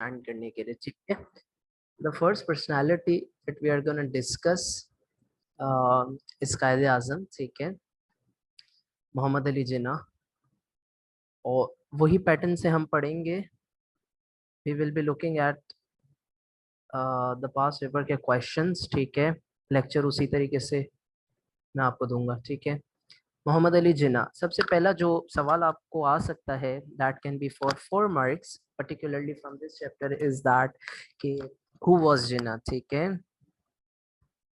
Understand करने के लिए, ठीक है। The first personality that we are gonna discuss इस कायदे आजम, ठीक है, मोहम्मद अली जिन्ना। और वही पैटर्न से हम पढ़ेंगे। We will be looking at the past paper के क्वेश्चंस, ठीक है। लेक्चर उसी तरीके से मैं आपको दूंगा, ठीक है। मोहम्मद अली जिन्ना, सबसे पहला जो सवाल आपको आ सकता है that can be for 4 marks particularly from this chapter is that कि हु वाज जिन्ना, ठीक है।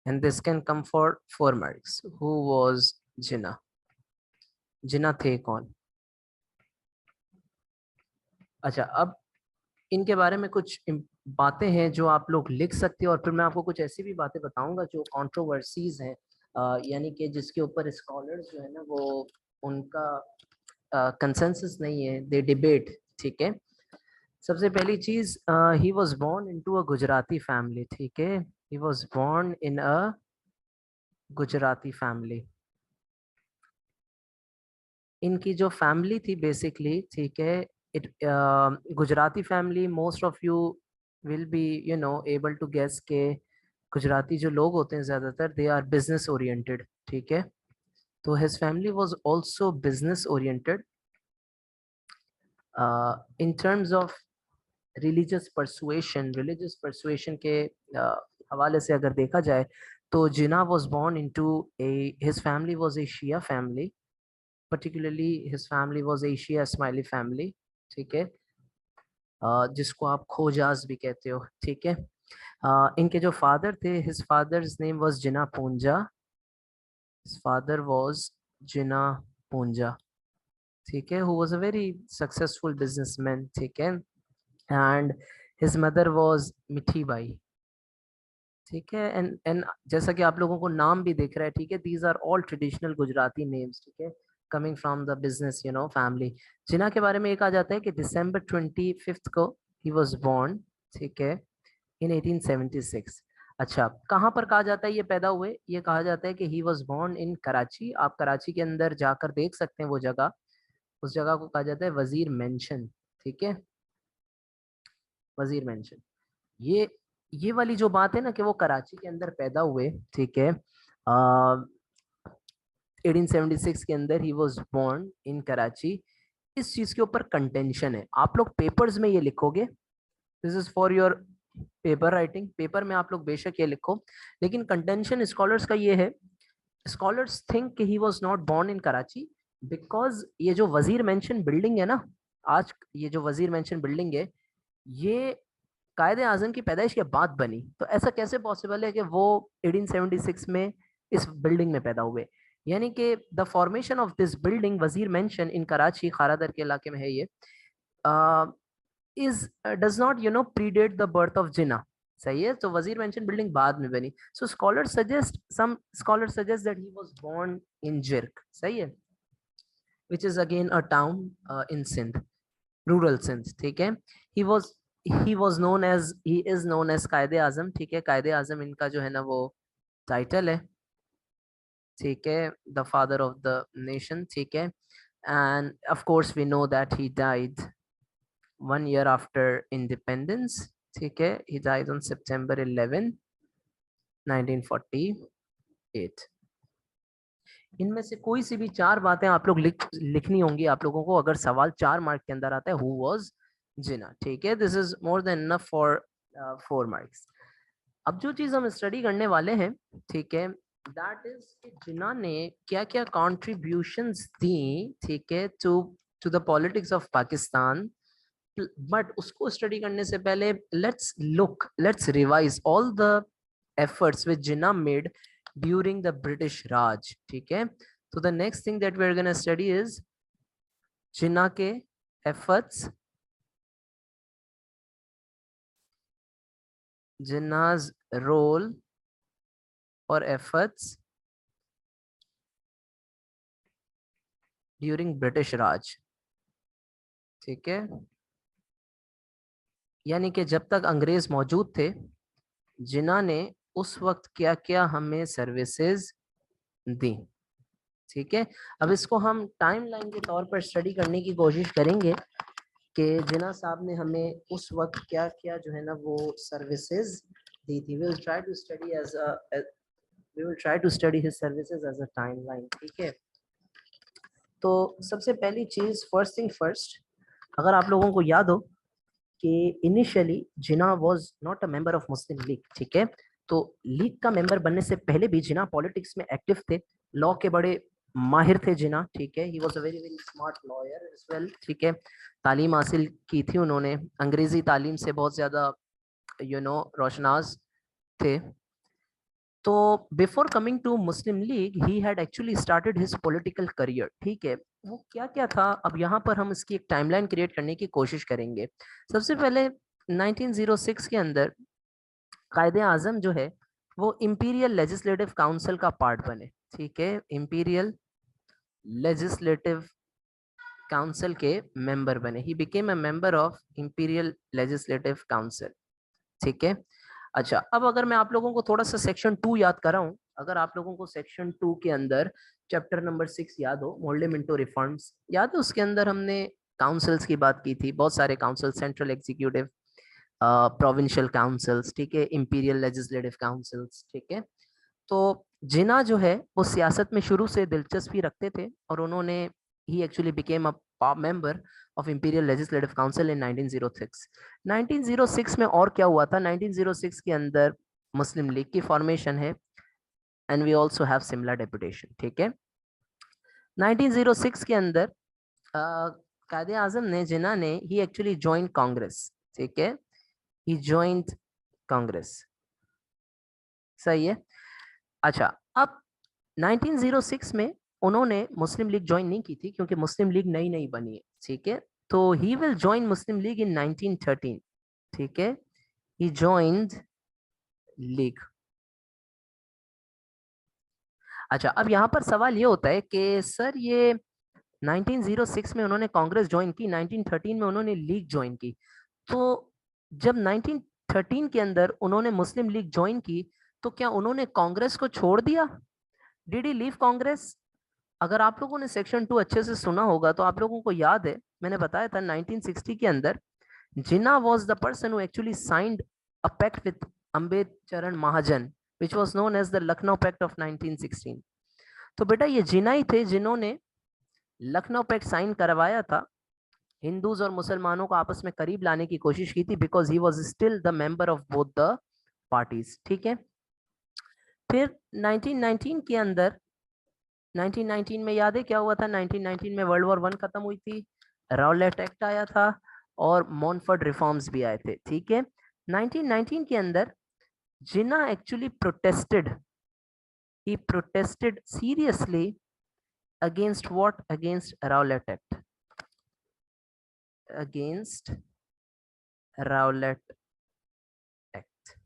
And this can come for 4 marks. Who was Jinnah, Jinnah थे कौन? अच्छा, अब इनके बारे में कुछ बातें हैं जो आप लोग लिख सकते हो, और फिर मैं आपको कुछ ऐसी भी बातें बताऊंगा जो कंट्रोवर्सीज हैं, यानी कि जिसके ऊपर स्कॉलर्स जो है ना वो उनका कंसेंसस नहीं है, दे डिबेट, ठीक है। सबसे पहली चीज, he was born into a Gujarati family, ठीक है। He was born in a Gujarati family. इनकी जो फैमिली थी बेसिकली, ठीक है, it Gujarati family, most of you will be you know able to guess के गुजराती जो लोग होते हैं ज्यादातर दे आर बिजनेस ओरिएंटेड, ठीक है। तो his family was also business oriented. In terms of religious persuasion के हवाले से अगर देखा जाए तो Jinnah was born into a, his family was a Shia family, particularly his family was a Shia Ismaili family, ठीक है, जिसको आप खोजाज भी कहते हो, ठीक है। इनके जो फादर थे, his father's name was Jinnah Punja, his father was जिना पूंजा, ठीक है, who was a very successful businessman, ठीक है, and his mother was मिठी बाई, ठीक है। एंड जैसा कि आप लोगों को नाम भी दिख रहा है, ठीक है, these are all traditional Gujarati names, ठीक है, coming from the business family. Jinnah के बारे में एक आ जाता है कि December 25 को ही वॉज बोर्न, ठीक है, इन 1876। अच्छा, कहाँ पर कहा जाता है ये पैदा हुए? ये कहा जाता है कि he was born in Karachi. आप कराची के अंदर जाकर देख सकते हैं वो जगह, उस जगह को कहा जाता है वजीर मेंशन, ठीक है, वजीर मेंशन। ये वाली जो बात है ना कि वो कराची के अंदर पैदा हुए, ठीक है, 1876 के अंदर he was born in Karachi, इस चीज के ऊपर कंटेंशन है। आप लोग पेपर्स में ये लिखोगे, this is for your paper writing, paper में आप लोग बेशक ये लिखो, लेकिन कंटेंशन स्कॉलर्स का ये है, स्कॉलर्स थिंक कि he was not born in Karachi because ये जो वजीर मेंशन बिल्डिंग है ना, आज ये जो वजीर मेंशन बिल्डिंग है, ये कायदे आजम की पैदाइश के बाद बनी। तो ऐसा कैसे पॉसिबल है कि वो 1876 में इस बिल्डिंग में पैदा हुए? यानी कि the formation of this building Wazir mansion in Karachi, Kharadar के इलाके में है ये, is does not predate the birth of Jinnah, सही है। तो वजीर मेंशन बिल्डिंग बाद में बनी। So scholar suggest, some scholar suggest that he was born in Jhirk, सही है, which is again a town in Sindh, rural Sindh, ठीक है। ही इज नोन एज कायदे आजम, ठीक है, कायदे आजम इनका जो है ना वो टाइटल है, ठीक है, the father of the nation, ठीक है। And of course we know that he died 1 year after independence, ठीक है, ही डाइड ऑन September 11, 1948। इनमें से कोई सी भी 4 बातें आप लोग लिखनी होंगी आप लोगों को, अगर सवाल 4 मार्क के अंदर आता है, हु वाज जिना, ठीक है। This is more than enough for 4 marks. अब जो चीज हम स्टडी करने वाले हैं, ठीक है, दैट इज कि जिना ने क्या क्या कॉन्ट्रीब्यूशंस दी, ठीक है, to to the politics of Pakistan. But उसको स्टडी करने से पहले let's revise all the efforts which Jinnah made during the British Raj, ठीक है। So the next thing that we're gonna study is Jinnah के efforts, Jinnah's role और efforts during British Raj, ठीक है। यानी कि जब तक अंग्रेज मौजूद थे, जिन्ना ने उस वक्त क्या क्या हमें सर्विसेज दी, ठीक है। अब इसको हम टाइमलाइन के तौर पर स्टडी करने की कोशिश करेंगे कि जिन्ना साहब ने हमें उस वक्त क्या क्या जो है ना वो सर्विसेज दी थी। We will try to study as a we will try to study his services as a timeline. ठीक है, तो सबसे पहली चीज, फर्स्ट थिंग फर्स्ट, अगर आप लोगों को याद हो कि initially Jinnah was not a member of Muslim league. ठीक है, तो लीग का मेंबर बनने से पहले भी जिन्ना पॉलिटिक्स में एक्टिव थे, लॉ के बड़े माहिर थे जिन्ना। ठीक है, he was a very very smart lawyer as well. ठीक है, तालीम हासिल की थी उन्होंने, अंग्रेजी तालीम से बहुत ज्यादा रोशनास थे। तो before coming to Muslim League he had actually started his political career. ठीक है, वो क्या क्या था, अब यहाँ पर हम इसकी एक टाइमलाइन क्रिएट करने की कोशिश करेंगे। सबसे पहले 1906 के अंदर कायदे आजम जो है वो इंपीरियल लेजिस्लेटिव काउंसिल का पार्ट बने। ठीक है, इंपीरियल लेजिस्लेटिव काउंसिल के मेंबर बने। He became a member of imperial legislative council. ठीक है, अच्छा, अब अगर मैं आप लोगों को थोड़ा सा सेक्शन 2 याद कराऊं, अगर आप लोगों को सेक्शन 2 के अंदर चैप्टर नंबर 6 याद हो, मोल्डे मिंटो रिफॉर्म्स याद है, उसके अंदर हमने काउंसिल्स की बात की थी, बहुत सारे council, central executive, provincial councils, ठीक है, इंपीरियल लेजिस्लेटिव काउंसिल्स। ठीक है, तो जिन्ना जो है वो सियासत में शुरू से दिलचस्पी रखते थे और उन्होंने he actually became a member of imperial legislative council in 1906। 1906 में और क्या हुआ था, 1906 के अंदर मुस्लिम लीग की फॉर्मेशन है and we also have similar deputation. ठीक है, 1906 के अंदर कायदे आजम ने, जिन्ना ने, ही एक्चुअली ज्वाइन कांग्रेस। ठीक है, ही ज्वाइंट कांग्रेस, सही है। अच्छा, अब 1906 में उन्होंने मुस्लिम लीग ज्वाइन नहीं की थी क्योंकि मुस्लिम लीग नई नई बनी है। ठीक है, तो he will join Muslim League in 1913। ठीक है, ही ज्वाइंड लीग। अच्छा, अब यहाँ पर सवाल ये होता है कि सर ये 1906 में उन्होंने कांग्रेस ज्वाइन की, 1913 में उन्होंने लीग ज्वाइन की, तो जब 1913 के अंदर उन्होंने मुस्लिम लीग ज्वाइन की तो क्या उन्होंने कांग्रेस को छोड़ दिया? Did he leave Congress? अगर आप लोगों ने सेक्शन 2 अच्छे से सुना होगा तो आप लोगों को याद है, मैंने बताया था 1960 के अंदर Jinnah was the person who actually signed a pact with अम्बेडचरण Mahajan which was known as the Lucknow pact of 1916। तो बेटा ये जिन्ना ही थे जिन्होंने लखनऊ पैक्ट साइन करवाया था, हिंदूज और मुसलमानों को आपस में करीब लाने की कोशिश की थी, because he was still the member of both the parties. ठीक है, फिर 1919 के अंदर, 1919 में याद है क्या हुआ था, 1919 में वर्ल्ड वॉर 1 खत्म हुई थी, राउलेट एक्ट आया था और मॉनफोर्ड रिफॉर्म्स भी आए थे। ठीक है, 1919 के अंदर Jinnah actually protested, he protested seriously against what, against Rowlatt act, against Rowlatt act.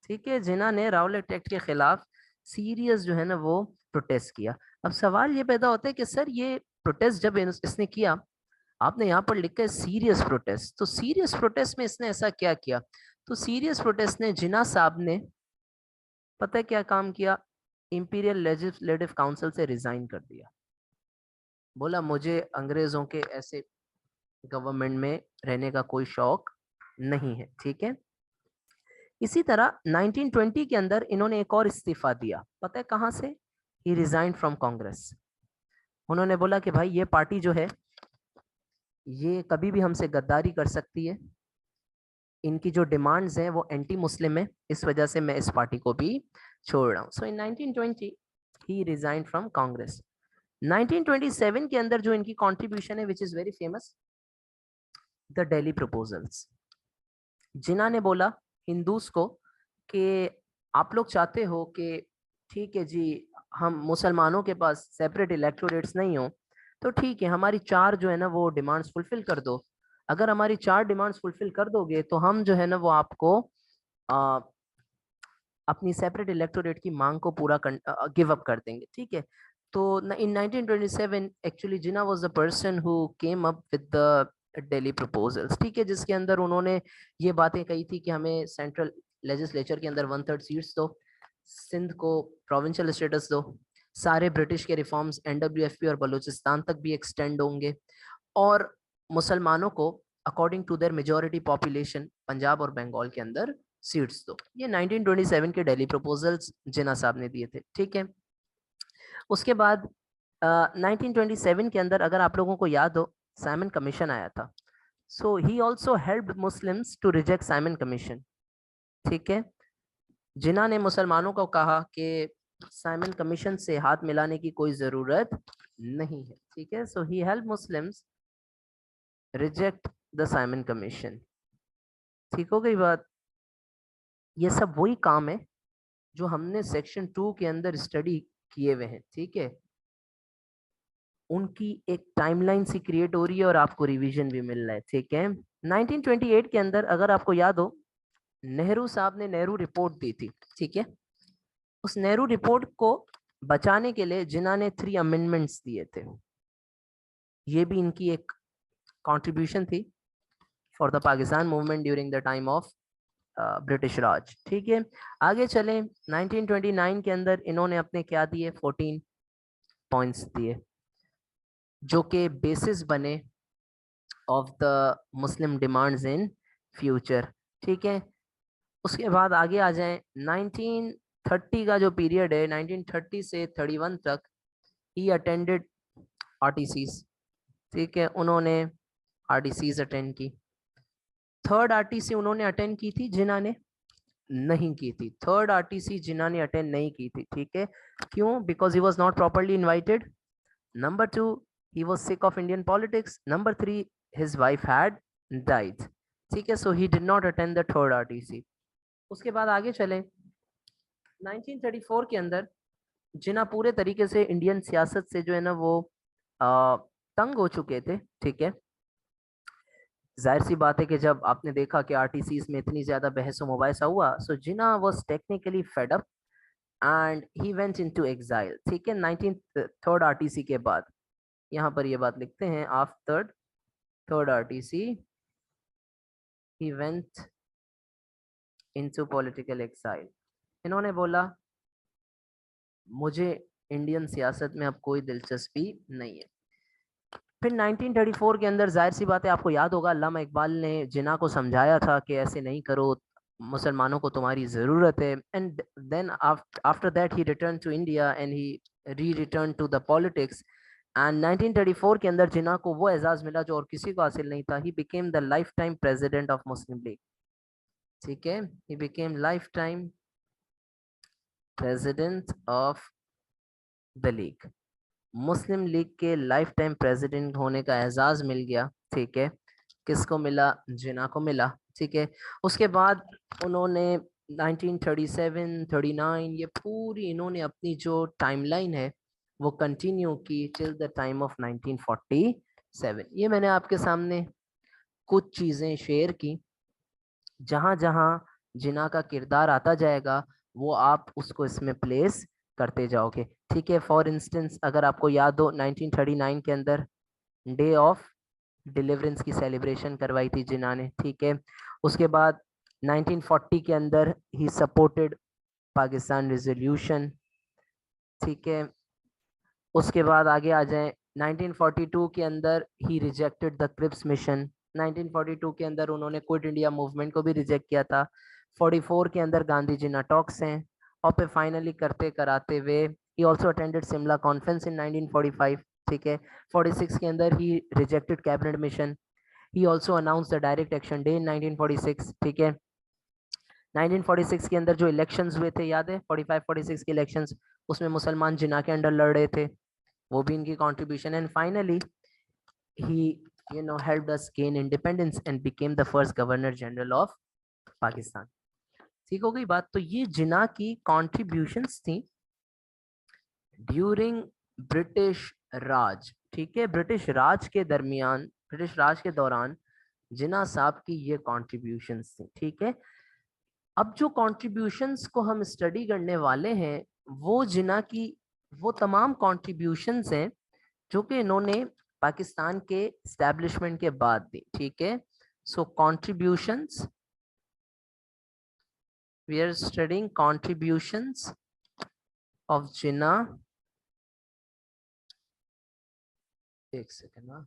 ठीक है, जिन्ना ने राउलेट एक्ट के खिलाफ सीरियस जो है ना वो प्रोटेस्ट किया। अब सवाल ये पैदा होता है कि सर ये प्रोटेस्ट जब इसने किया, आपने यहाँ पर लिखा है सीरियस प्रोटेस्ट, तो सीरियस प्रोटेस्ट में इसने ऐसा क्या किया? तो सीरियस प्रोटेस्ट ने जिन्ना साहब ने पता है क्या काम किया, इंपीरियल लेजिस्लेटिव काउंसिल से रिजाइन कर दिया। बोला मुझे अंग्रेजों के ऐसे गवर्नमेंट में रहने का कोई शौक नहीं है। ठीक है, इसी तरह 1920 के अंदर इन्होंने एक और इस्तीफा दिया, पता है कहां से? ही रिजाइन फ्रॉम कांग्रेस। उन्होंने बोला कि भाई ये पार्टी जो है ये कभी भी हमसे गद्दारी कर सकती है, इनकी जो डिमांड्स हैं वो एंटी मुस्लिम है, इस वजह से मैं इस पार्टी को भी छोड़ रहा हूँ। So in 1920 he resign from Congress. 1927 के अंदर जो इनकी कंट्रीब्यूशन है which is very famous, the Delhi proposals. Jinnah ने बोला हिंदूज को कि आप लोग चाहते हो कि ठीक है जी, हम मुसलमानों के पास सेपरेट इलेक्टोरेट्स नहीं हो, तो ठीक है हमारी 4 जो है ना वो डिमांड्स फुलफिल कर दो। अगर हमारी 4 डिमांड्स फुलफिल कर दोगे तो हम जो है ना वो आपको आ, अपनी सेपरेट इलेक्टोरेट की मांग को पूरा गिव अप कर देंगे। ठीक है, तो इन 1927 actually Jinnah was the person who came up with the Delhi proposals. ठीक है, जिसके अंदर उन्होंने ये बातें कही थी कि हमें सेंट्रल लेजिस्लेचर के अंदर 1/3 सीट्स दो, सिंध को प्रोविंशियल स्टेटस दो, सारे ब्रिटिश के रिफॉर्म्स एनडब्ल्यूएफपी और बलूचिस्तान तक भी एक्सटेंड होंगे, और मुसलमानों को according to their majority population Punjab और बंगाल के अंदर सीट्स दो। ये 1927 के दिल्ली प्रपोजल्स जिन्ना साहब ने दिए थे, ठीक है। उसके बाद 1927 के अंदर अगर आप लोगों को याद हो साइमन कमीशन आया था। So he also helped Muslims to reject Simon commission, ठीक है। जिन्ना ने मुसलमानों को कहा कि साइमन कमीशन से हाथ मिलाने की कोई जरूरत नहीं है, ठीक है। So he help Muslims reject the Simon commission, ठीक हो गई बात। ये सब वही काम है जो हमने सेक्शन 2 के अंदर स्टडी किए हुए हैं, ठीक है। उनकी एक टाइमलाइन सी क्रिएट हो रही है और आपको रिवीजन भी मिल रहा है, ठीक है। 1928 के अंदर अगर आपको याद हो नेहरू साहब ने नेहरू रिपोर्ट दी थी, ठीक है। उस नेहरू रिपोर्ट को बचाने के लिए जिन्ना ने 3 अमेंडमेंट्स दिए थे। ये भी इनकी एक कंट्रीब्यूशन थी for the Pakistan movement during the time of British Raj, ठीक है। आगे चलें 1929 के अंदर इन्होंने अपने क्या दिए 14 पॉइंट्स दिए जो कि बेसिस बने of the Muslim demands in future, ठीक है। उसके बाद आगे आ जाएं 1930 का जो पीरियड है 1930 से 31 तक ही अटेंडेड आरटीसीज, ठीक है। उन्होंने आरटीसीज अटेंड की। थर्ड आरटीसी उन्होंने अटेंड की थी, जिन्ना ने नहीं की थी। थर्ड आरटीसी जिन्ना ने अटेंड नहीं की थी, ठीक है। क्यों? Because he was not properly invited. Number 2 he was sick of Indian politics. Number 3 his wife had died, ठीक है। सो he did not attend the third RTC. उसके बाद आगे चले 1934 के अंदर जिन्ना पूरे तरीके से इंडियन सियासत से जो है ना वो तंग हो चुके थे, ठीक है। जाहिर सी बात है कि जब आपने देखा कि आरटीसी में इतनी ज्यादा बहस मुबाहिसा हुआ, so Jinnah was technically fed up and he went into exile, ठीक है। 19 थर्ड आरटीसी के बाद यहाँ पर ये बात लिखते हैं after third RTC he went into political exile. इन्होंने बोला मुझे इंडियन सियासत में अब कोई दिलचस्पी नहीं है। फिर 1934 के अंदर जाहिर सी बात है आपको याद होगा अल्लामा इकबाल ने जिन्ना को समझाया था कि ऐसे नहीं करो, मुसलमानों को तुम्हारी ज़रूरत है। And then after that he return to India and he re return to the politics. And 1934 के अंदर जिन्ना को वो एजाज़ मिला जो और किसी को हासिल नहीं था। He became the life time president of Muslim league, ठीक है। He became life time president of the league. Muslim league के लाइफ टाइम प्रेसिडेंट होने का एजाज मिल गया, ठीक है। किसको मिला? जिन्ना को मिला, ठीक है। उसके बाद उन्होंने 1937 39 ये पूरी इन्होंने अपनी जो टाइमलाइन है वो कंटिन्यू की टिल द टाइम ऑफ 1947। ये मैंने आपके सामने कुछ चीज़ें शेयर की। जहां जहां जिन्ना का किरदार आता जाएगा वो आप उसको इसमें प्लेस करते जाओगे, ठीक है। फॉर इंस्टेंस अगर आपको याद हो 1939 के अंदर डे ऑफ डिलीवरेंस की सेलिब्रेशन करवाई थी जिन्ना ने, ठीक है। उसके बाद 1940 के अंदर ही सपोर्टेड पाकिस्तान रिजोल्यूशन, ठीक है। उसके बाद आगे आ जाए 1942 के अंदर he rejected the Cripps mission. 1942 के अंदर उन्होंने क्विट इंडिया मूवमेंट को भी रिजेक्ट किया था। 44 के अंदर गांधी जी टॉक्स हैं और फिर फाइनली करते कराते हुए he also attended Simla conference in 1945, ठीक है। 46 के अंदर he rejected cabinet mission. He also announce the direct action day in 1946, ठीक है। 1946 के अंदर जो इलेक्शंस हुए थे याद है 45-46 के इलेक्शंस, उसमें मुसलमान जिन्ना के अंडर लड़ रहे थे, वो भी इनकी contribution. And finally he helped us gain independence and became the first governor general of Pakistan, ठीक हो गई बात। तो ये जिन्ना की कंट्रीब्यूशंस थी ड्यूरिंग ब्रिटिश राज, ठीक है। ब्रिटिश राज के दरमियान, ब्रिटिश राज के दौरान जिन्ना साहब की ये कंट्रीब्यूशंस थी, ठीक है। अब जो कंट्रीब्यूशंस को हम स्टडी करने वाले हैं वो जिन्ना की वो तमाम कंट्रीब्यूशंस हैं जो कि इन्होंने पाकिस्तान के एस्टेब्लिशमेंट के बाद दी, ठीक है। So contributions, we are studying contributions of Jinnah. एक सेकेंड ना,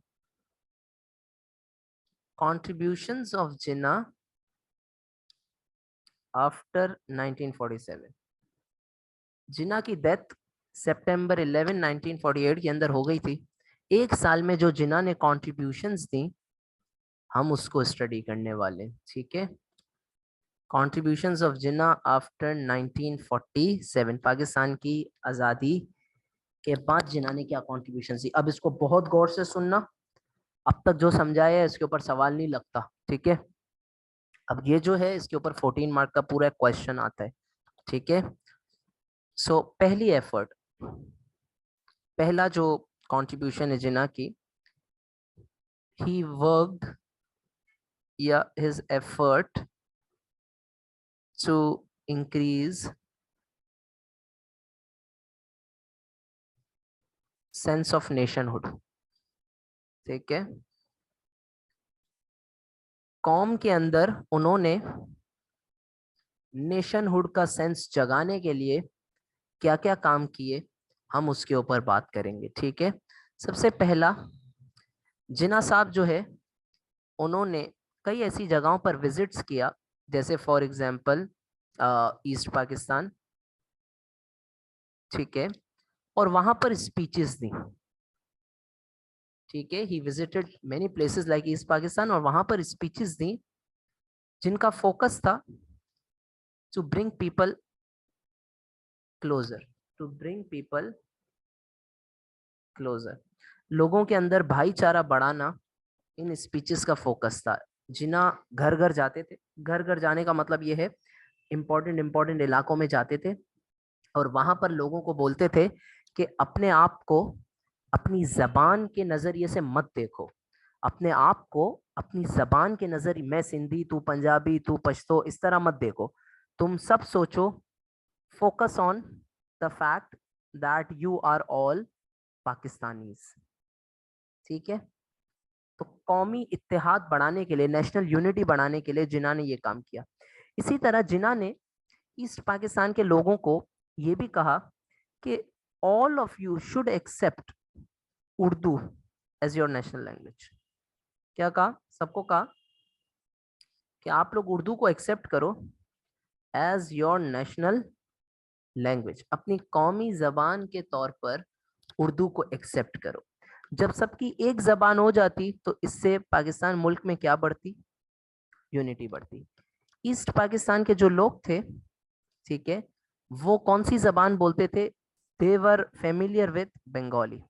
contributions of Jinnah after 1947. जिन्ना की डेथ सितंबर 11, 1948 के अंदर हो गई थी। एक साल में जो जिन्ना ने कॉन्ट्रीब्यूशंस दी हम उसको स्टडी करने वाले, ठीक है। Contributions of Jinnah after 1947, Pakistan की आज़ादी के बाद जिन्ना ने क्या कॉन्ट्रीब्यूशन दी। अब इसको बहुत गौर से सुनना, अब तक जो समझाया है इसके ऊपर सवाल नहीं लगता, ठीक है। अब ये जो है इसके ऊपर 14 मार्क का पूरा क्वेश्चन आता है, ठीक है। सो पहली एफर्ट, पहला जो कंट्रीब्यूशन है जिन्ना की, he worked, yeah, his effort to increase sense of nationhood, ठीक है। कौम के अंदर उन्होंने नेशनहुड का सेंस जगाने के लिए क्या क्या काम किए हम उसके ऊपर बात करेंगे, ठीक है। सबसे पहला, जिन्ना साहब जो है उन्होंने कई ऐसी जगहों पर विजिट्स किया, जैसे फॉर एग्जांपल ईस्ट पाकिस्तान, ठीक है, और वहां पर स्पीचेस दी, ठीक है। He visited many places like East Pakistan और वहां पर स्पीचेस दी जिनका फोकस था to bring people closer, to bring people closer, लोगों के अंदर भाईचारा बढ़ाना इन स्पीचेस का फोकस था। जिन्ना घर घर जाते थे, घर घर जाने का मतलब ये है इंपॉर्टेंट इलाकों में जाते थे और वहां पर लोगों को बोलते थे कि अपने आप को अपनी जबान के नजरिए से मत देखो, अपने आप को अपनी जबान के नजरिए, मैं सिंधी तू पंजाबी तू पश्तो, इस तरह मत देखो, तुम सब सोचो, focus on the fact that you are all Pakistanis, ठीक है। तो कौमी इत्तेहाद बढ़ाने के लिए, नेशनल यूनिटी बढ़ाने के लिए जिन्ना ने ये काम किया। इसी तरह जिन्ना ने ईस्ट पाकिस्तान के लोगों को ये भी कहा कि all of you should accept Urdu as your national language. क्या कहा? सबको कहा कि आप लोग उर्दू को एक्सेप्ट करो एज योर नेशनल लैंग्वेज, अपनी कौमी जबान के तौर पर उर्दू को एक्सेप्ट करो। जब सबकी एक जबान हो जाती तो इससे पाकिस्तान मुल्क में क्या बढ़ती? यूनिटी बढ़ती। ईस्ट पाकिस्तान के जो लोग थे, ठीक है, वो कौन सी जबान बोलते थे? दे वर फेमिलियर विद बंगाली।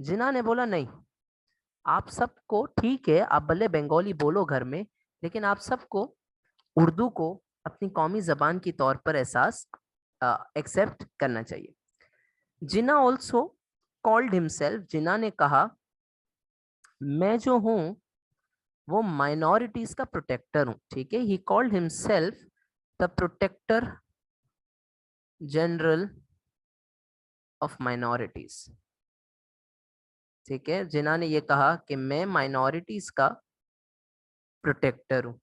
जिन्ना ने बोला नहीं, आप सबको, ठीक है आप भले बंगाली बोलो घर में, लेकिन आप सबको उर्दू को अपनी कौमी जबान की तौर पर एहसास एक्सेप्ट करना चाहिए। जिन्ना ऑल्सो कॉल्ड हिमसेल्फ, जिन्ना ने कहा मैं जो हूं वो माइनॉरिटीज का प्रोटेक्टर हूं, ठीक है। He called himself the protector general of minorities, ठीक है। जिन्ना ने ये कहा कि मैं माइनॉरिटीज का प्रोटेक्टर हूं।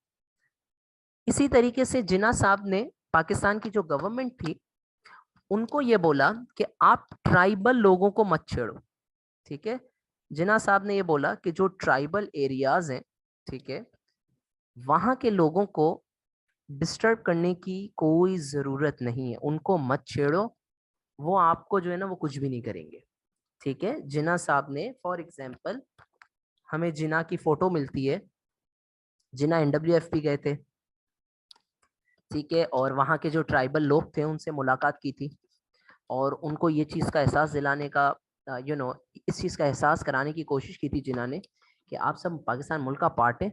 इसी तरीके से जिन्ना साहब ने पाकिस्तान की जो गवर्नमेंट थी उनको ये बोला कि आप ट्राइबल लोगों को मत छेड़ो, ठीक है। जिन्ना साहब ने ये बोला कि जो ट्राइबल एरियाज हैं, ठीक है, वहां के लोगों को डिस्टर्ब करने की कोई जरूरत नहीं है, उनको मत छेड़ो, वो आपको जो है ना वो कुछ भी नहीं करेंगे, ठीक है। जिन्ना साहब ने फॉर एग्जांपल, हमें जिन्ना की फोटो मिलती है, जिन्ना NWFP गए थे, ठीक है, और वहाँ के जो ट्राइबल लोग थे उनसे मुलाकात की थी और उनको ये चीज़ का एहसास दिलाने का, इस चीज़ का एहसास कराने की कोशिश की थी जिन्ना ने कि आप सब पाकिस्तान मुल्क का पार्ट है,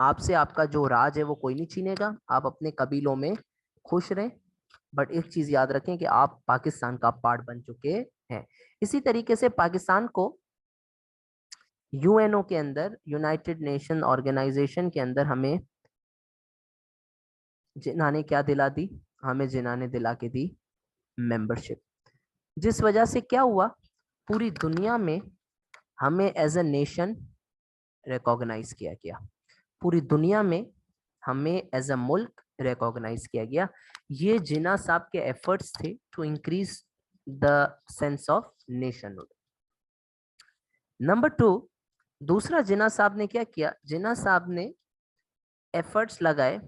आपसे आपका जो राज है वो कोई नहीं छीनेगा, आप अपने कबीलों में खुश रहें, बट एक चीज़ याद रखें कि आप पाकिस्तान का पार्ट बन चुके हैं। इसी तरीके से पाकिस्तान को UNO के अंदर, यूनाइटेड नेशन ऑर्गेनाइजेशन के अंदर हमें जिन्ना ने क्या दिला दी? हमें जिन्ना ने दिला के दी मेंबरशिप, जिस वजह से क्या हुआ, पूरी दुनिया में हमें एज अ नेशन रिकॉग्नाइज किया गया, पूरी दुनिया में हमें एज अ मुल्क रिकॉग्नाइज किया गया। ये जिन्ना साहब के एफर्ट्स थे to increase the sense of nationhood. Number 2, दूसरा जिन्ना साहब ने क्या किया, जिन्ना साहब ने एफर्ट्स लगाए,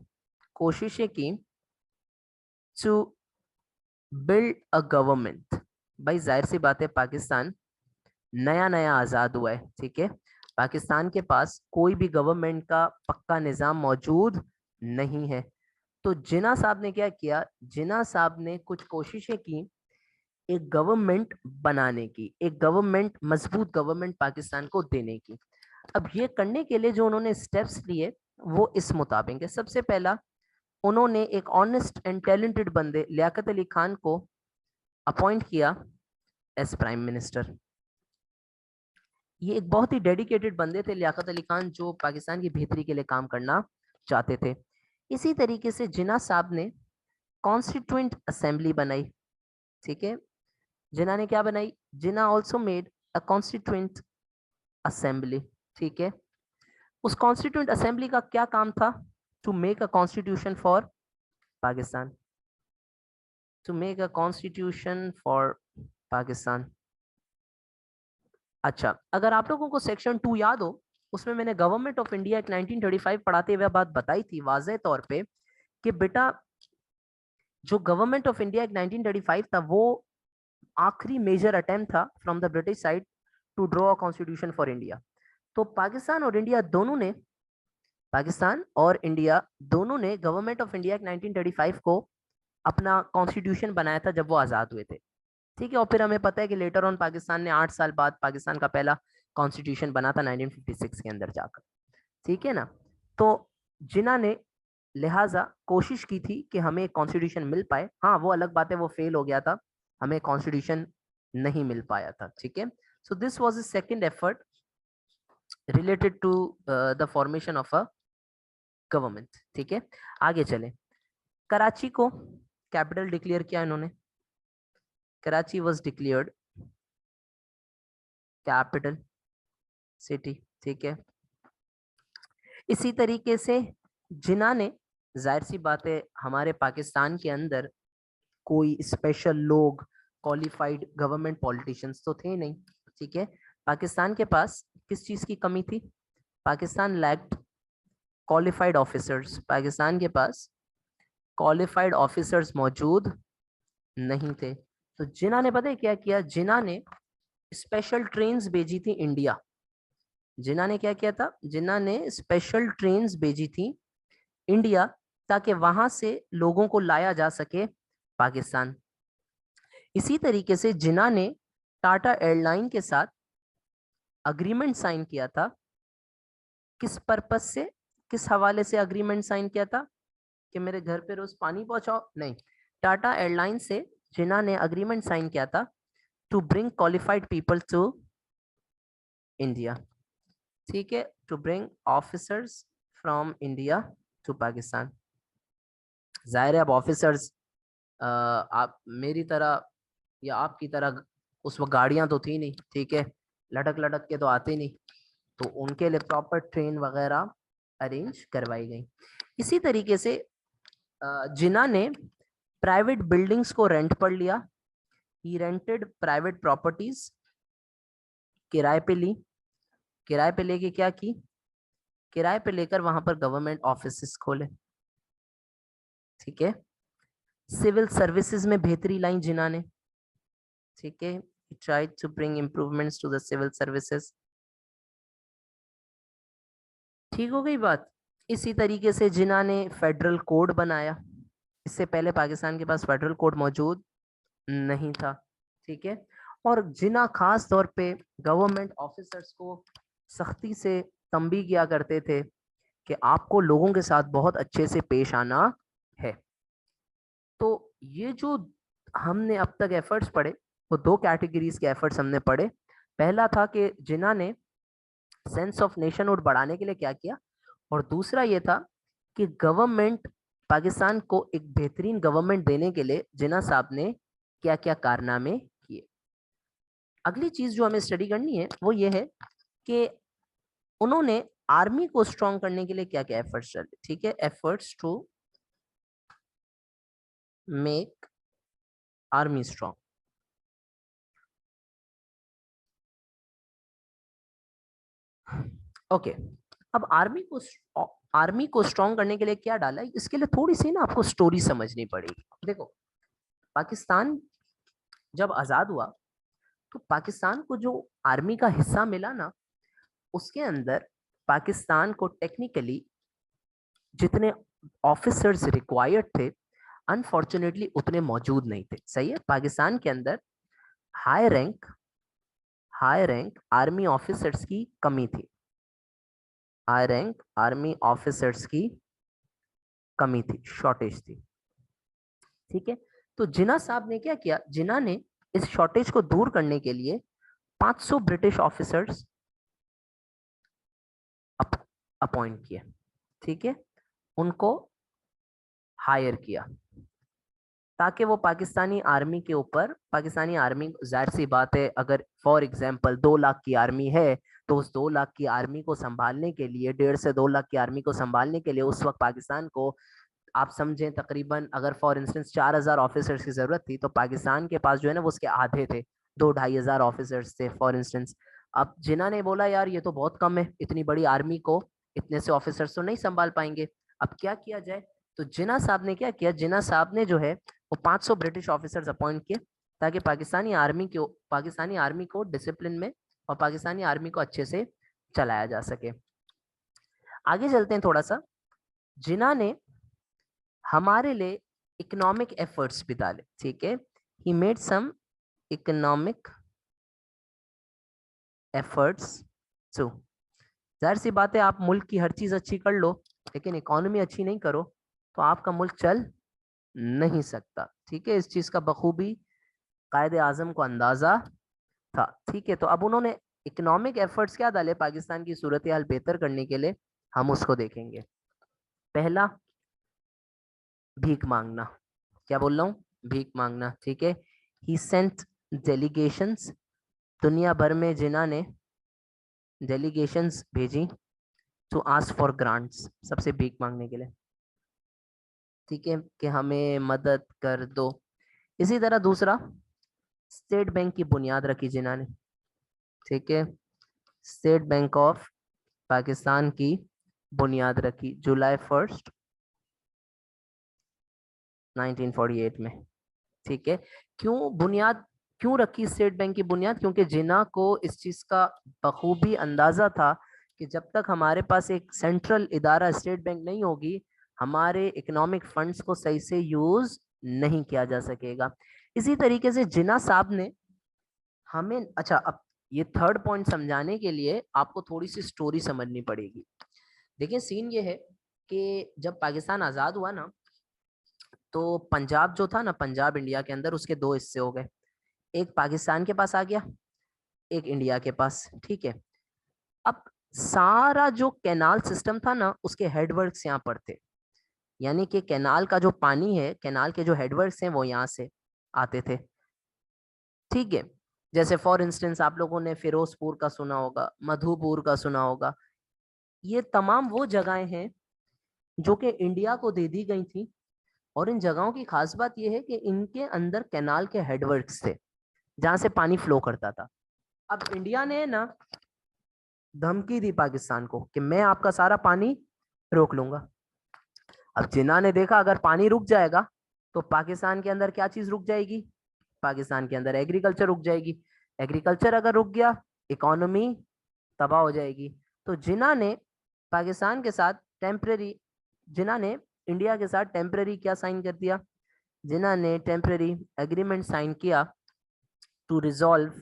कोशिशें की टू बिल्ड अ गवर्नमेंट। भाई जाहिर सी बात है, पाकिस्तान नया नया आजाद हुआ है, ठीक है, पाकिस्तान के पास कोई भी गवर्नमेंट का पक्का निजाम मौजूद नहीं है। तो जिन्ना साहब ने क्या किया, जिन्ना साहब ने कुछ कोशिशें की एक गवर्नमेंट बनाने की, एक गवर्नमेंट, मजबूत गवर्नमेंट पाकिस्तान को देने की। अब ये करने के लिए जो उन्होंने स्टेप्स लिए वो इस मुताबिक है। सबसे पहला, उन्होंने एक ऑनेस्ट एंड टैलेंटेड बंदे लियाकत अली खान को अपॉइंट किया एज प्राइम मिनिस्टर। ये एक बहुत ही डेडिकेटेड बंदे थे लियाकत अली खान, जो पाकिस्तान की बेहतरी के लिए काम करना चाहते थे। इसी तरीके से जिन्ना साहब ने कॉन्स्टिट्यूएंट असेंबली बनाई, ठीक है, जिन्ना ने क्या बनाई, Jinnah also made a constituent assembly, ठीक है। उस कॉन्स्टिट्यूएंट असेंबली का क्या काम था, to make a constitution for Pakistan, to make a constitution for Pakistan. अच्छा, अगर आप लोगों को सेक्शन 2 याद हो, उसमें मैंने गवर्नमेंट ऑफ इंडिया एक 1935 पढ़ाते हुए बात बताई थी वाज़ेह तौर पे कि बेटा जो गवर्नमेंट ऑफ इंडिया एक 1935 था वो आखिरी मेजर अटेम्प्ट था from the British side to draw a constitution for India. तो पाकिस्तान और इंडिया दोनों ने गवर्नमेंट ऑफ इंडिया 1935 को अपना कॉन्स्टिट्यूशन बनाया था जब वो आजाद हुए थे, ठीक है। और फिर हमें पता है कि लेटर ऑन पाकिस्तान ने 8 साल बाद पाकिस्तान का पहला कॉन्स्टिट्यूशन बना था 1956 के अंदर जाकर, ठीक है ना। तो जिन्ना ने लिहाजा कोशिश की थी कि हमें कॉन्स्टिट्यूशन मिल पाए। हाँ, वो अलग बात है, वो फेल हो गया था, हमें कॉन्स्टिट्यूशन नहीं मिल पाया था, ठीक है। So this was the second effort related to the formation of a government, ठीक है। आगे चले, कराची को कैपिटल डिक्लेयर किया इन्होंने, Karachi was declared capital city, ठीक है। इसी तरीके से जिन्ना ने, जाहिर सी बात है हमारे पाकिस्तान के अंदर कोई स्पेशल लोग, क्वालिफाइड गवर्नमेंट पॉलिटिशियंस तो थे नहीं, ठीक है। पाकिस्तान के पास किस चीज की कमी थी, Pakistan lacked qualified officers, Pakistan के पास क्वालिफाइड ऑफिसर्स मौजूद नहीं थे। तो जिन्ना ने पता है क्या किया, जिन्ना ने स्पेशल ट्रेन्स भेजी थी इंडिया, जिन्ना ने क्या किया था, जिन्ना ने स्पेशल ट्रेन्स भेजी थी इंडिया ताकि वहां से लोगों को लाया जा सके पाकिस्तान। इसी तरीके से जिन्ना ने टाटा एयरलाइन के साथ अग्रीमेंट साइन किया था, किस पर्पस से, किस हवाले से अग्रीमेंट साइन किया था, कि मेरे घर पे रोज पानी पहुंचाओ, नहीं, टाटा एयरलाइन से जिन्ना ने अग्रीमेंट साइन किया था to bring qualified people to India, ठीक है, to bring officers from India to Pakistan. जाहिर है अब ऑफिसर्स आप मेरी तरह या आपकी तरह उस वक्त गाड़ियां तो थी नहीं, ठीक है, लटक लटक के तो आते नहीं, तो उनके लिए प्रॉपर ट्रेन वगैरह अरेंज करवाई गई। इसी तरीके से जिन्ना ने प्राइवेट बिल्डिंग्स को रेंट पर लिया, ही रेंटेड प्राइवेट प्रॉपर्टीज, किराए पे ली, किराए पे लेके क्या की, किराए पे लेकर वहां पर गवर्नमेंट ऑफिसेस खोले, ठीक है। सिविल सर्विसेज में बेहतरी लाई जिन्ना ने, ठीक है, try to bring improvements to the civil services, ठीक हो गई बात। इसी तरीके से जिन्ना ने फेडरल कोड बनाया, इससे पहले पाकिस्तान के पास फेडरल कोड मौजूद नहीं था, ठीक है। और जिन्ना खास तौर पे गवर्नमेंट ऑफिसर्स को सख्ती से तंबी किया करते थे कि आपको लोगों के साथ बहुत अच्छे से पेश आना है। तो ये जो हमने अब तक एफर्ट्स पढ़े, वो दो कैटेगरीज के एफर्ट्स हमने पढ़े। पहला था कि जिन्ना ने सेंस ऑफ नेशनहुड बढ़ाने के लिए क्या किया, और दूसरा ये था कि गवर्नमेंट, पाकिस्तान को एक बेहतरीन गवर्नमेंट देने के लिए जिन्ना साहब ने क्या क्या कारनामे किए। अगली चीज जो हमें स्टडी करनी है वो ये है कि उन्होंने आर्मी को स्ट्रॉन्ग करने के लिए क्या क्या एफर्ट्स चले, ठीक है, efforts to make army strong. Okay, अब आर्मी को स्ट्रॉन्ग करने के लिए क्या डाला है, इसके लिए थोड़ी सी ना आपको स्टोरी समझनी पड़ेगी। देखो, पाकिस्तान जब आजाद हुआ तो पाकिस्तान को जो आर्मी का हिस्सा मिला ना, उसके अंदर पाकिस्तान को टेक्निकली जितने ऑफिसर्स रिक्वायर्ड थे, अनफॉर्चुनेटली उतने मौजूद नहीं थे। सही है, पाकिस्तान के अंदर हाई रैंक आर्मी ऑफिसर्स की कमी थी, हाई रैंक आर्मी ऑफिसर्स की कमी थी, शॉर्टेज थी। ठीक है, तो जिन्ना साहब ने क्या किया, जिन्ना ने इस शॉर्टेज को दूर करने के लिए 500 ब्रिटिश ऑफिसर्स अपॉइंट किए। ठीक है, उनको हायर किया ताकि वो पाकिस्तानी आर्मी के ऊपर, पाकिस्तानी आर्मी, जाहिर सी बात है, अगर फॉर एग्जांपल 2 लाख की आर्मी है तो उस 2 लाख की आर्मी को संभालने के लिए, 1.5 से 2 लाख की आर्मी को संभालने के लिए उस वक्त पाकिस्तान को, आप समझें तकरीबन, अगर फॉर इंस्टेंस 4,000 ऑफिसर्स की जरूरत थी तो पाकिस्तान के पास जो है ना वो उसके आधे थे, 2-2,500 ऑफिसर्स थे फॉर इंस्टेंस। अब जिन्ना ने बोला यार ये तो बहुत कम है, इतनी बड़ी आर्मी को इतने से ऑफिसर्स तो नहीं संभाल पाएंगे, अब क्या किया जाए। तो जिन्ना साहब ने क्या किया, जिन्ना साहब ने जो है वो 500 ब्रिटिश ऑफिसर्स अपॉइंट किए ताकि पाकिस्तानी आर्मी को डिसिप्लिन में और पाकिस्तानी आर्मी को अच्छे से चलाया जा सके। आगे चलते हैं थोड़ा सा। जिन्ना ने हमारे लिए इकोनॉमिक एफर्ट्स भी डाले। ठीक है, he made some economic efforts too. जाहिर सी बात है, आप मुल्क की हर चीज अच्छी कर लो लेकिन इकोनॉमी अच्छी नहीं करो तो आपका मुल्क चल नहीं सकता। ठीक है, इस चीज का बखूबी कायदे आजम को अंदाजा था। ठीक है, तो अब उन्होंने इकोनॉमिक एफर्ट्स क्या डाले पाकिस्तान की सूरत हाल बेहतर करने के लिए, हम उसको देखेंगे। पहला, भीख मांगना। क्या बोल रहा हूँ, भीख मांगना। ठीक है, ही सेंट डेलीगेशंस, दुनिया भर में जिन्ना ने डेलीगेशंस भेजी टू आस्क फॉर ग्रांट्स, सबसे भीख मांगने के लिए। ठीक है, कि हमें मदद कर दो। इसी तरह दूसरा, स्टेट बैंक की बुनियाद रखी जिन्ना ने। ठीक है, स्टेट बैंक ऑफ पाकिस्तान की बुनियाद रखी जुलाई 1 1948 में। ठीक है, क्यों रखी स्टेट बैंक की बुनियाद, क्योंकि जिन्ना को इस चीज का बखूबी अंदाजा था कि जब तक हमारे पास एक सेंट्रल इदारा स्टेट बैंक नहीं होगी, हमारे इकोनॉमिक फंड्स को सही से यूज नहीं किया जा सकेगा। इसी तरीके से जिन्ना साहब ने हमें, अच्छा अब ये थर्ड पॉइंट समझाने के लिए आपको थोड़ी सी स्टोरी समझनी पड़ेगी। देखिए, सीन ये है कि जब पाकिस्तान आजाद हुआ ना, तो पंजाब जो था ना, पंजाब इंडिया के अंदर उसके 2 हिस्से हो गए, एक पाकिस्तान के पास आ गया, एक इंडिया के पास। ठीक है, अब सारा जो कैनाल सिस्टम था ना उसके हेडवर्क्स यहाँ पर थे, यानी कि कैनाल का जो पानी है, कैनाल के जो हेडवर्क्स हैं वो यहाँ से आते थे। ठीक है, जैसे फॉर इंस्टेंस आप लोगों ने फिरोजपुर का सुना होगा, मधुपुर का सुना होगा, ये तमाम वो जगहें हैं जो कि इंडिया को दे दी गई थी। और इन जगहों की खास बात यह है कि इनके अंदर कैनाल के हेडवर्क्स थे जहां से पानी फ्लो करता था। अब इंडिया ने ना धमकी दी पाकिस्तान को कि मैं आपका सारा पानी रोक लूंगा। अब जिन्ना ने देखा अगर पानी रुक जाएगा तो पाकिस्तान के अंदर क्या चीज रुक जाएगी, पाकिस्तान के अंदर एग्रीकल्चर रुक जाएगी। एग्रीकल्चर अगर रुक गया, इकोनॉमी तबाह हो जाएगी। तो जिन्ना ने पाकिस्तान के साथ टेम्परेरी, जिन्ना ने इंडिया के साथ टेम्परेरी क्या साइन कर दिया, जिन्ना ने टेम्परेरी एग्रीमेंट साइन किया टू रिजॉल्व,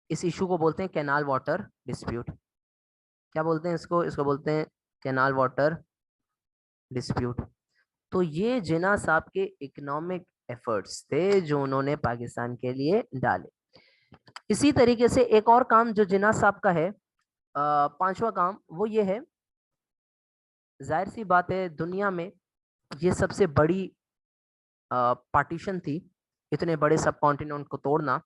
इस इशू को बोलते हैं कैनाल वाटर डिस्प्यूट। क्या बोलते हैं इसको, इसको बोलते हैं कैनाल वाटर डिस्प्यूट। तो ये जिन्ना साहब के इकोनॉमिक एफर्ट्स थे जो उन्होंने पाकिस्तान के लिए डाले। इसी तरीके से एक और काम जो जिन्ना साहब का है, पांचवा काम, वो ये है, जाहिर सी बात है दुनिया में ये सबसे बड़ी पार्टीशन थी, इतने बड़े सब कॉन्टिनेंट को तोड़ना।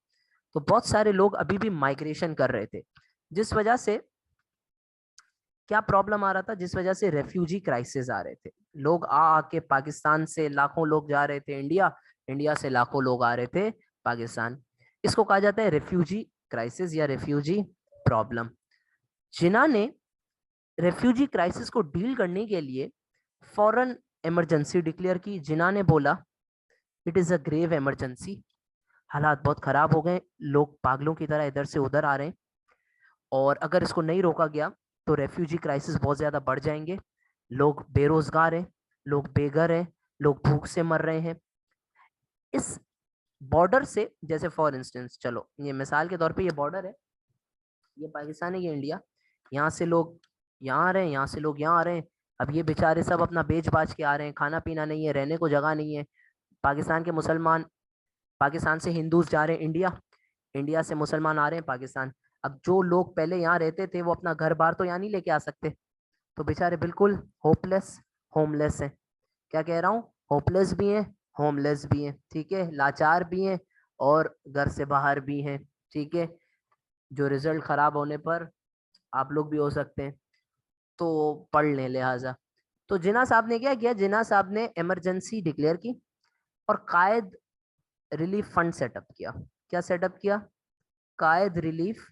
तो बहुत सारे लोग अभी भी माइग्रेशन कर रहे थे, जिस वजह से क्या प्रॉब्लम आ रहा था, जिस वजह से रेफ्यूजी क्राइसिस आ रहे थे। लोग आके पाकिस्तान से लाखों लोग जा रहे थे इंडिया, इंडिया से लाखों लोग आ रहे थे पाकिस्तान। इसको कहा जाता है रेफ्यूजी क्राइसिस या रेफ्यूजी प्रॉब्लम। जिन्ना ने रेफ्यूजी क्राइसिस को डील करने के लिए फौरन इमरजेंसी डिक्लेयर की। जिन्ना ने बोला it is a grave emergency, हालात बहुत खराब हो गए, लोग पागलों की तरह इधर से उधर आ रहे हैं, और अगर इसको नहीं रोका गया तो रेफ्यूजी क्राइसिस बहुत ज्यादा बढ़ जाएंगे, लोग बेरोजगार हैं, लोग बेघर हैं, लोग भूख से मर रहे हैं। इस बॉर्डर से, जैसे फॉर इंस्टेंस, चलो ये मिसाल के तौर पे ये बॉर्डर है, ये पाकिस्तान है, ये इंडिया, यहाँ से लोग यहाँ आ रहे हैं, यहाँ से लोग यहाँ आ रहे हैं। अब ये बेचारे सब अपना बेच बाच के आ रहे हैं, खाना पीना नहीं है, रहने को जगह नहीं है। पाकिस्तान के मुसलमान, पाकिस्तान से हिंदूज जा रहे हैं इंडिया, इंडिया से मुसलमान आ रहे हैं पाकिस्तान। अब जो लोग पहले यहाँ रहते थे वो अपना घर बार तो यहाँ नहीं लेके आ सकते, तो बेचारे बिल्कुल होपलेस, होमलेस हैं। क्या कह रहा हूँ, होपलेस भी हैं, होमलेस भी हैं, ठीक है, लाचार भी हैं और घर से बाहर भी हैं, ठीक है, जो रिजल्ट खराब होने पर आप लोग भी हो सकते हैं, तो पढ़ लें लिहाजा। तो जिन्ना साहब ने क्या किया, जिन्ना साहब ने इमरजेंसी डिक्लेयर की और कायद रिलीफ फंड सेटअप किया। क्या सेटअप किया, कायद रिलीफ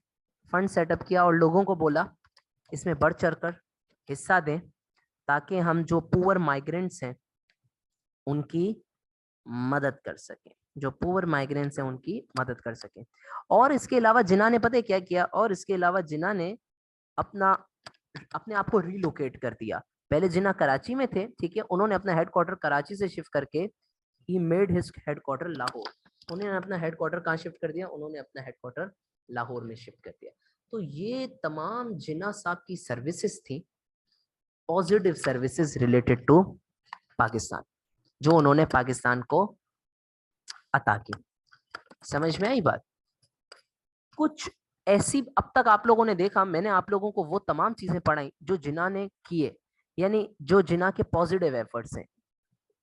फंड सेटअप किया, और लोगों को बोला इसमें बढ़ चढ़कर हिस्सा दें ताकि हम जो पुअर माइग्रेंट्स हैं उनकी मदद कर सकें, जो पुअर माइग्रेंट्स हैं उनकी मदद कर सकें। और इसके अलावा जिन्ना ने पता है क्या किया, और इसके अलावा जिन्ना ने अपना अपने आप को रिलोकेट कर दिया। पहले जिन्ना कराची में थे, ठीक है, उन्होंने अपना हेडक्वार्टर कराची से शिफ्ट करके he made his headquarter Lahore. उन्होंने अपना हेडक्वार्टर कहाँ शिफ्ट कर दिया, उन्होंने अपना हेडक्वार्टर लाहौर में शिफ्ट कर दिया। तो ये तमाम जिन्ना साहब की सर्विसेज थी, positive services related to Pakistan, जो उन्होंने पाकिस्तान को अता की। समझ में आई बात। कुछ ऐसी अब तक आप लोगों ने देखा, मैंने आप लोगों को वो तमाम चीजें पढ़ाई जो जिन्ना ने किए, यानी जो जिन्ना के पॉजिटिव एफर्ट्स हैं,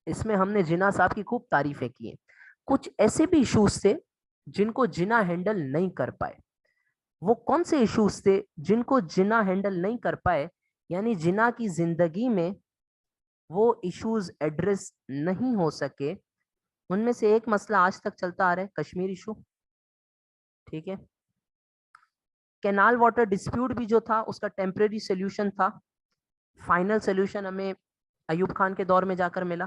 इसमें हमने जिन्ना साहब की खूब तारीफें की हैं। कुछ ऐसे भी इश्यूज थे जिनको जिन्ना हैंडल नहीं कर पाए। वो कौन से इश्यूज थे जिनको जिन्ना हैंडल नहीं कर पाए, यानी जिन्ना की जिंदगी में वो इश्यूज एड्रेस नहीं हो सके। उनमें से एक मसला आज तक चलता आ रहा है, कश्मीर इशू, ठीक है। कैनाल वाटर डिस्प्यूट भी जो था उसका टेम्परेरी सोल्यूशन था, फाइनल सोल्यूशन हमें अयूब खान के दौर में जाकर मिला,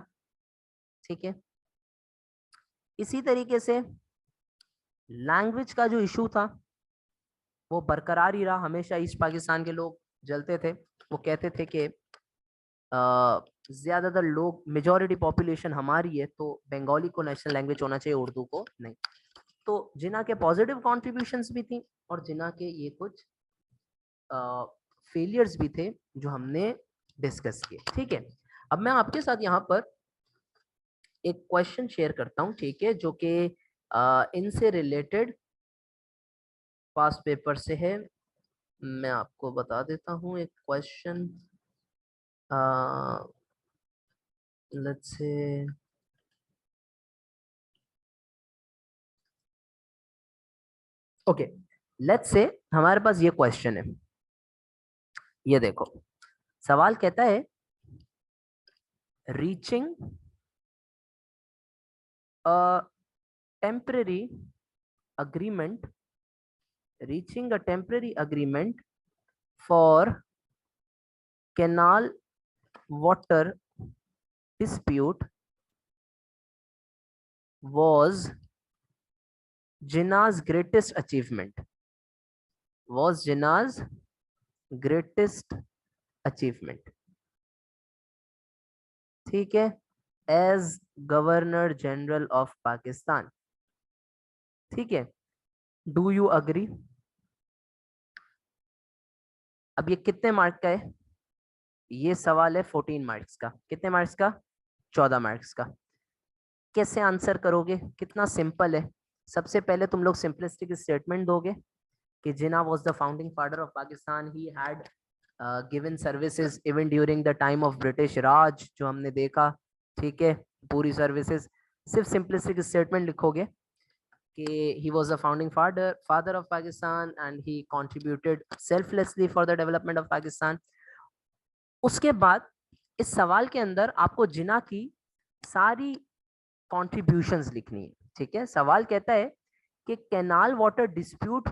ठीक है। इसी तरीके से लैंग्वेज का जो इशू था वो बरकरार ही रहा। हमेशा ईस्ट पाकिस्तान के लोग जलते थे, वो कहते थे कि ज्यादातर लोग, मेजॉरिटी पॉपुलेशन हमारी है, तो बंगाली को नेशनल लैंग्वेज होना चाहिए, उर्दू को नहीं। तो जिन्ना के पॉजिटिव कॉन्ट्रीब्यूशंस भी थी और जिन्ना के ये कुछ फेलियर्स भी थे जो हमने डिस्कस किए, ठीक है। अब मैं आपके साथ यहाँ पर एक क्वेश्चन शेयर करता हूँ, ठीक है, जो कि इनसे रिलेटेड पास्ट पेपर से है। मैं आपको बता देता हूँ एक question, let's say, okay, let's say हमारे पास ये क्वेश्चन है, ये देखो, सवाल कहता है reaching a temporary agreement, reaching a temporary agreement for canal water dispute was Jinnah's greatest achievement, was Jinnah's greatest achievement, ठीक है, as governor general of Pakistan, ठीक है। Do you agree. अब ये कितने मार्क का है, ये सवाल है 14 मार्क्स का। कितने मार्क्स का, 14 मार्क्स का। कैसे आंसर करोगे, कितना सिंपल है। सबसे पहले तुम लोग सिंपलिस्टिक स्टेटमेंट दोगे कि Jinnah was the founding father of Pakistan, he had given services even during the time of British Raj, जो हमने देखा, ठीक है, पूरी सर्विसेज। सिर्फ सिंपलिस्टिक स्टेटमेंट लिखोगे कि he was the founding father of Pakistan and he contributed selflessly for the development of Pakistan। उसके बाद इस सवाल के अंदर आपको जिन्ना की सारी कॉन्ट्रीब्यूशंस लिखनी है, ठीक है। सवाल कहता है कि कैनाल वाटर डिस्प्यूट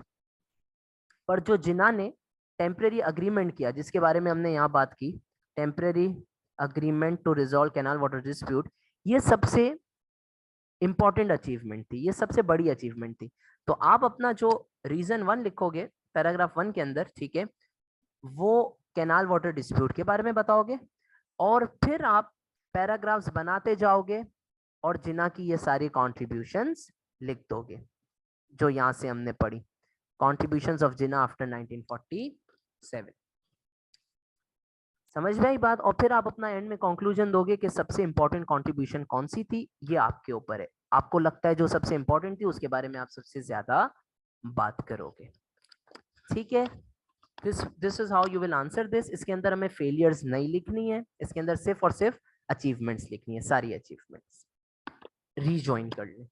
पर जो जिन्ना ने टेम्परेरी अग्रीमेंट किया, जिसके बारे में हमने यहाँ बात की, temporary agreement to resolve canal water dispute, ये सबसे इंपॉर्टेंट अचीवमेंट थी, ये सबसे बड़ी अचीवमेंट थी। तो आप अपना जो रीजन 1 लिखोगे पैराग्राफ 1 के अंदर, ठीक है, वो कैनाल वाटर डिस्प्यूट के बारे में बताओगे, और फिर आप पैराग्राफ्स बनाते जाओगे और जिना की ये सारी कॉन्ट्रीब्यूशंस लिख दोगे जो यहां से हमने पढ़ी, कॉन्ट्रीब्यूशंस ऑफ जिना आफ्टर 1947। समझ में आई बात? और फिर आप अपना एंड में कंक्लूजन दोगे कि सबसे इंपॉर्टेंट कंट्रीब्यूशन कौन सी थी, ये आपके ऊपर है। आपको लगता है जो सबसे इंपॉर्टेंट थी उसके बारे में आप सबसे ज्यादा बात करोगे, ठीक है। This is how you will answer this. इसके अंदर हमें फेलियर्स नहीं लिखनी है, इसके अंदर सिर्फ और सिर्फ अचीवमेंट्स लिखनी है, सारी अचीवमेंट्स। रीजॉइन कर लें।